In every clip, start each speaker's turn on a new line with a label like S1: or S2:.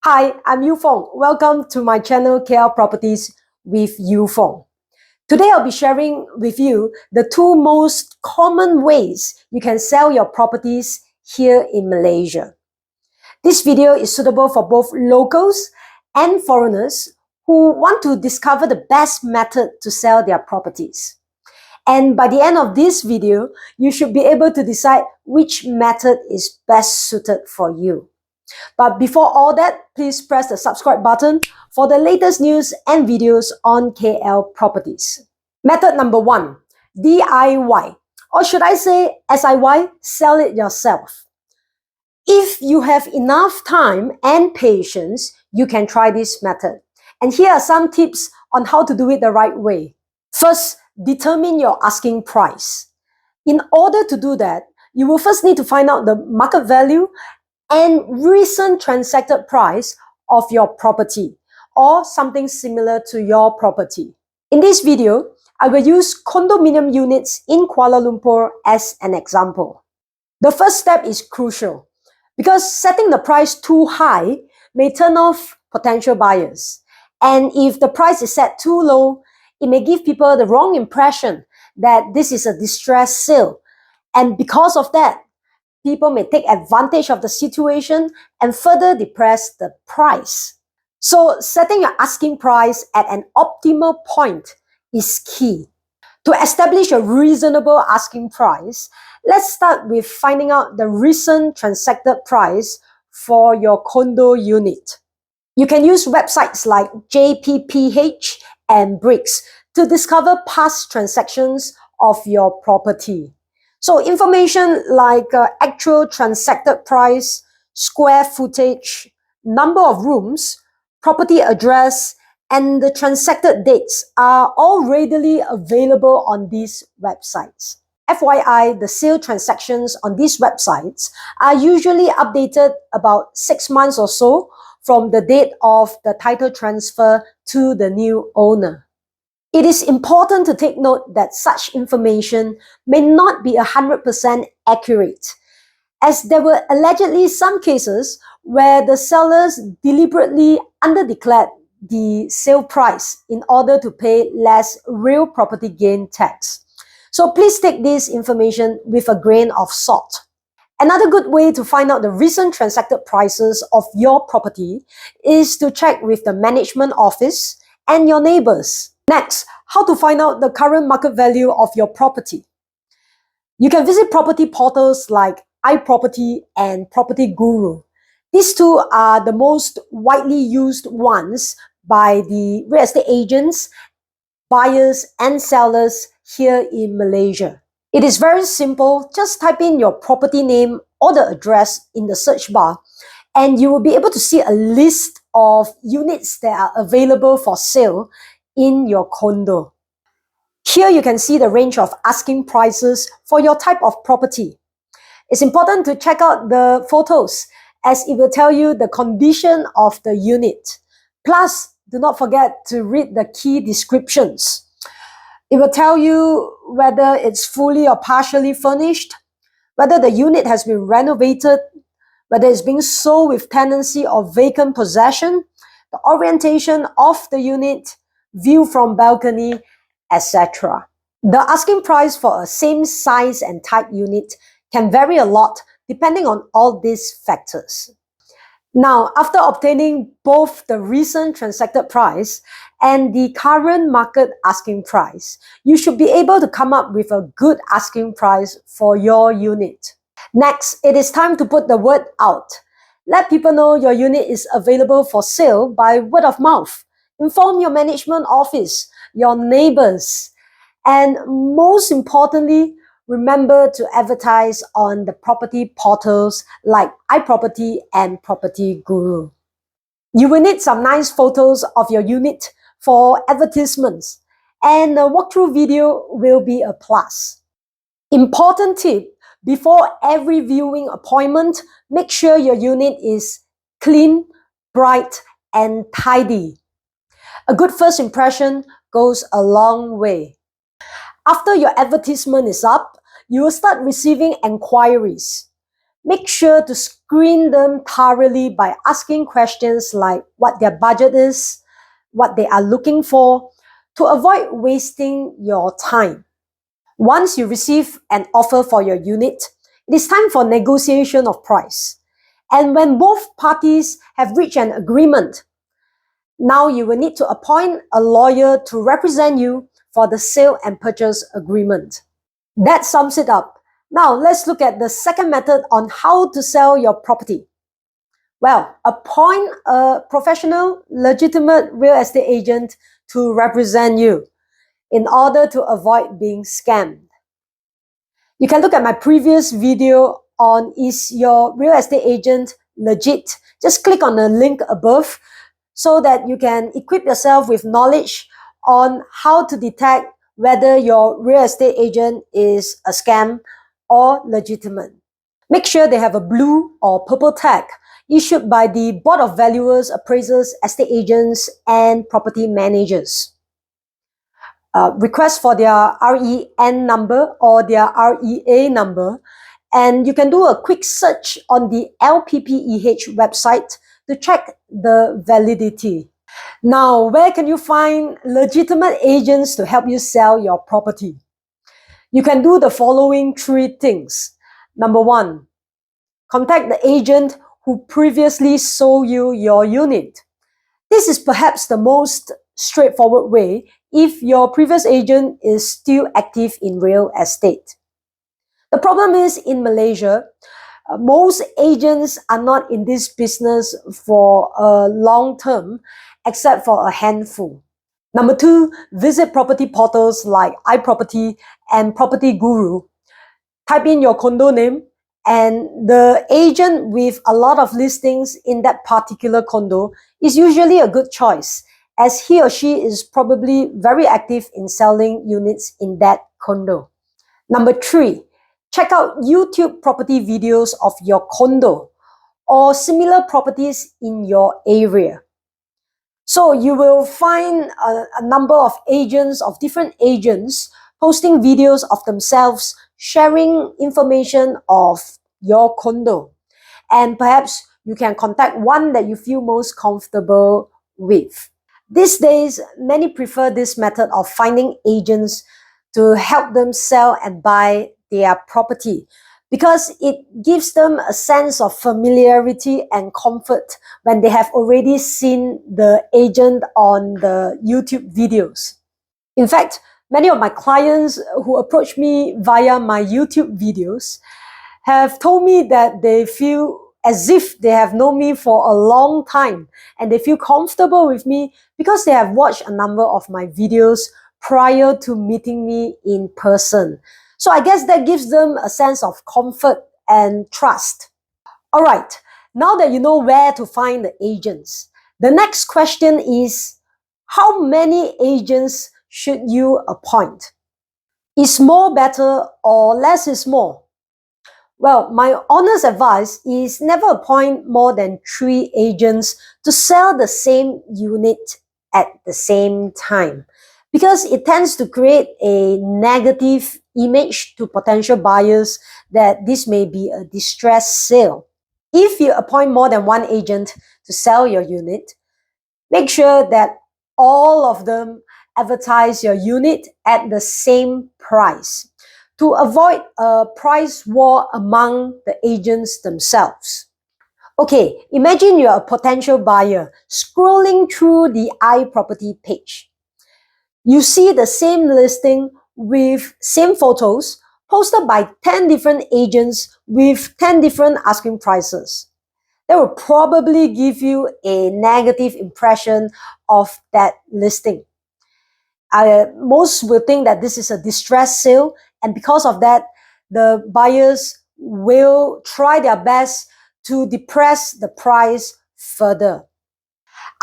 S1: Hi, I'm Yu Fong. Welcome to my channel KL Properties with Yu Fong. Today I'll be sharing with you the two most common ways you can sell your properties here in Malaysia. This video is suitable for both locals and foreigners who want to discover the best method to sell their properties. And by the end of this video, you should be able to decide which method is best suited for you. But before all that, please press the subscribe button for the latest news and videos on KL properties. Method number 1, DIY. Or should I say SIY, sell it yourself. If you have enough time and patience, you can try this method. And here are some tips on how to do it the right way. First, determine your asking price. In order to do that, you will first need to find out the market value and recent transacted price of your property or something similar to your property. In this video, I will use condominium units in Kuala Lumpur as an example. The first step is crucial because setting the price too high may turn off potential buyers. And if the price is set too low, it may give people the wrong impression that this is a distressed sale. And because of that, people may take advantage of the situation and further depress the price. So setting your asking price at an optimal point is key. To establish a reasonable asking price, let's start with finding out the recent transacted price for your condo unit. You can use websites like JPPH and Bricks to discover past transactions of your property. So information like actual transacted price, square footage, number of rooms, property address, and the transacted dates are all readily available on these websites. FYI, the sale transactions on these websites are usually updated about 6 months or so from the date of the title transfer to the new owner. It is important to take note that such information may not be 100% accurate, as there were allegedly some cases where the sellers deliberately underdeclared the sale price in order to pay less real property gain tax. So please take this information with a grain of salt. Another good way to find out the recent transacted prices of your property is to check with the management office and your neighbors. Next, how to find out the current market value of your property. You can visit property portals like iProperty and Property Guru. These two are the most widely used ones by the real estate agents, buyers, and sellers here in Malaysia. It is very simple. Just type in your property name or the address in the search bar, and you will be able to see a list of units that are available for sale in your condo. Here you can see the range of asking prices for your type of property. It's important to check out the photos as it will tell you the condition of the unit. Plus, do not forget to read the key descriptions. It will tell you whether it's fully or partially furnished, whether the unit has been renovated, whether it's being sold with tenancy or vacant possession, the orientation of the unit, view from balcony, etc. The asking price for a same size and type unit can vary a lot depending on all these factors. Now, after obtaining both the recent transacted price and the current market asking price, you should be able to come up with a good asking price for your unit. Next, it is time to put the word out. Let people know your unit is available for sale by word of mouth. Inform your management office, your neighbors, and most importantly, remember to advertise on the property portals like iProperty and Property Guru. You will need some nice photos of your unit for advertisements, and a walkthrough video will be a plus. Important tip, before every viewing appointment, make sure your unit is clean, bright, and tidy. A good first impression goes a long way. After your advertisement is up, you will start receiving enquiries. Make sure to screen them thoroughly by asking questions like what their budget is, what they are looking for, to avoid wasting your time. Once you receive an offer for your unit, it is time for negotiation of price. And when both parties have reached an agreement, now you will need to appoint a lawyer to represent you for the sale and purchase agreement. That sums it up. Now let's look at the second method on how to sell your property. Well, appoint a professional, legitimate real estate agent to represent you in order to avoid being scammed. You can look at my previous video on is your real estate agent legit? Just click on the link above so that you can equip yourself with knowledge on how to detect whether your real estate agent is a scam or legitimate. Make sure they have a blue or purple tag issued by the Board of Valuers, Appraisers, Estate Agents, and Property Managers. Request for their REN number or their REA number, and you can do a quick search on the LPPEH website to check the validity. Now, where can you find legitimate agents to help you sell your property? You can do the following 3 things. Number 1, contact the agent who previously sold you your unit. This is perhaps the most straightforward way if your previous agent is still active in real estate. The problem is in Malaysia, most agents are not in this business for a long term, except for a handful. Number 2, visit property portals like iProperty and Property Guru. Type in your condo name, and the agent with a lot of listings in that particular condo is usually a good choice, as he or she is probably very active in selling units in that condo. Number 3, check out YouTube property videos of your condo or similar properties in your area. So you will find a number of agents, of different agents, posting videos of themselves sharing information of your condo. And perhaps you can contact one that you feel most comfortable with. These days, many prefer this method of finding agents to help them sell and buy their property because it gives them a sense of familiarity and comfort when they have already seen the agent on the YouTube videos. In fact, many of my clients who approach me via my YouTube videos have told me that they feel as if they have known me for a long time and they feel comfortable with me because they have watched a number of my videos prior to meeting me in person. So I guess that gives them a sense of comfort and trust. All right, now that you know where to find the agents, the next question is, how many agents should you appoint? Is more better or less is more? Well, my honest advice is never appoint more than 3 agents to sell the same unit at the same time, because it tends to create a negative image to potential buyers that this may be a distressed sale. If you appoint more than 1 agent to sell your unit, make sure that all of them advertise your unit at the same price to avoid a price war among the agents themselves. Okay, imagine you're a potential buyer scrolling through the iProperty page. You see the same listing with same photos posted by 10 different agents with 10 different asking prices. That will probably give you a negative impression of that listing. Most will think that this is a distress sale, and because of that, the buyers will try their best to depress the price further.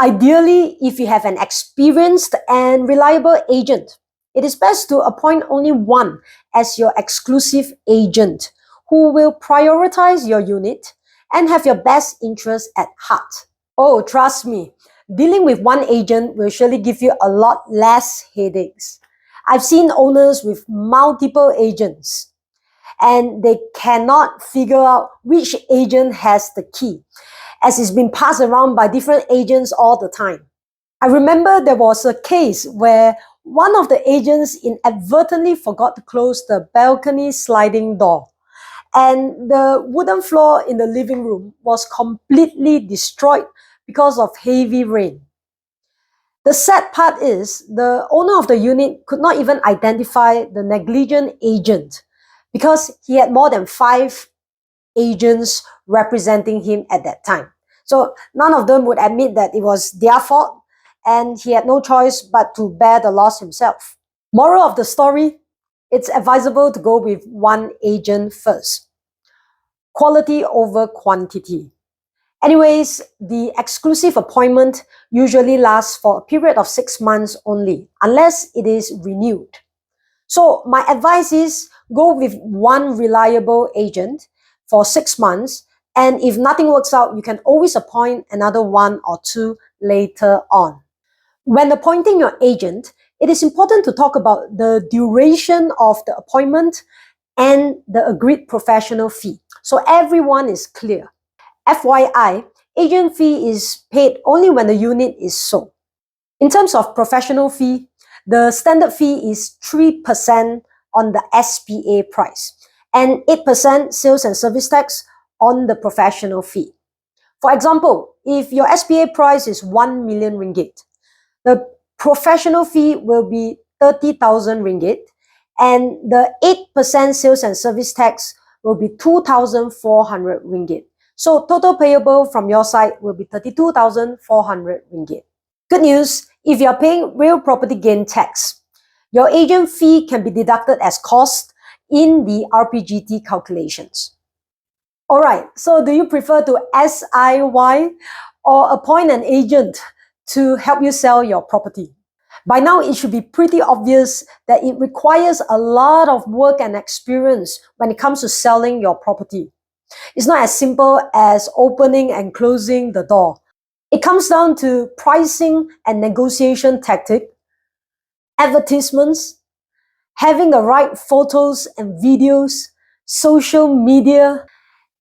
S1: Ideally, if you have an experienced and reliable agent, it is best to appoint only one as your exclusive agent who will prioritize your unit and have your best interest at heart. Oh, trust me, dealing with one agent will surely give you a lot less headaches. I've seen owners with multiple agents, and they cannot figure out which agent has the key, as it's been passed around by different agents all the time. I remember there was a case where one of the agents inadvertently forgot to close the balcony sliding door, and the wooden floor in the living room was completely destroyed because of heavy rain. The sad part is the owner of the unit could not even identify the negligent agent because he had more than 5 agents representing him at that time. So none of them would admit that it was their fault, and he had no choice but to bear the loss himself. Moral of the story, it's advisable to go with one agent first. Quality over quantity. Anyways, the exclusive appointment usually lasts for a period of 6 months only, unless it is renewed. So my advice is go with one reliable agent for 6 months, and if nothing works out, you can always appoint another 1 or 2 later on. When appointing your agent, it is important to talk about the duration of the appointment and the agreed professional fee, so everyone is clear. FYI, agent fee is paid only when the unit is sold. In terms of professional fee, the standard fee is 3% on the SPA price and 8% sales and service tax on the professional fee. For example, if your SPA price is 1 million ringgit, the professional fee will be 30,000 ringgit, and the 8% sales and service tax will be 2,400 ringgit. So total payable from your side will be 32,400 ringgit. Good news, if you are paying real property gain tax, your agent fee can be deducted as cost in the RPGT calculations. Alright, so do you prefer to SIY or appoint an agent to help you sell your property? By now, it should be pretty obvious that it requires a lot of work and experience when it comes to selling your property. It's not as simple as opening and closing the door. It comes down to pricing and negotiation tactic, advertisements, having the right photos and videos, social media,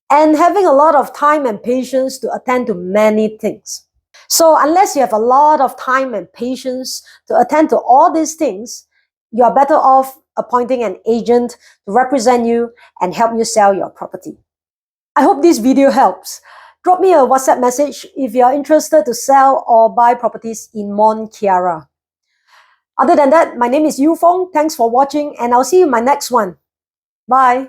S1: and having a lot of time and patience to attend to many things. So unless you have a lot of time and patience to attend to all these things, you are better off appointing an agent to represent you and help you sell your property. I hope this video helps. Drop me a WhatsApp message if you are interested to sell or buy properties in Mont, Kiara. Other than that, my name is Yu Fong. Thanks for watching, and I'll see you in my next one. Bye.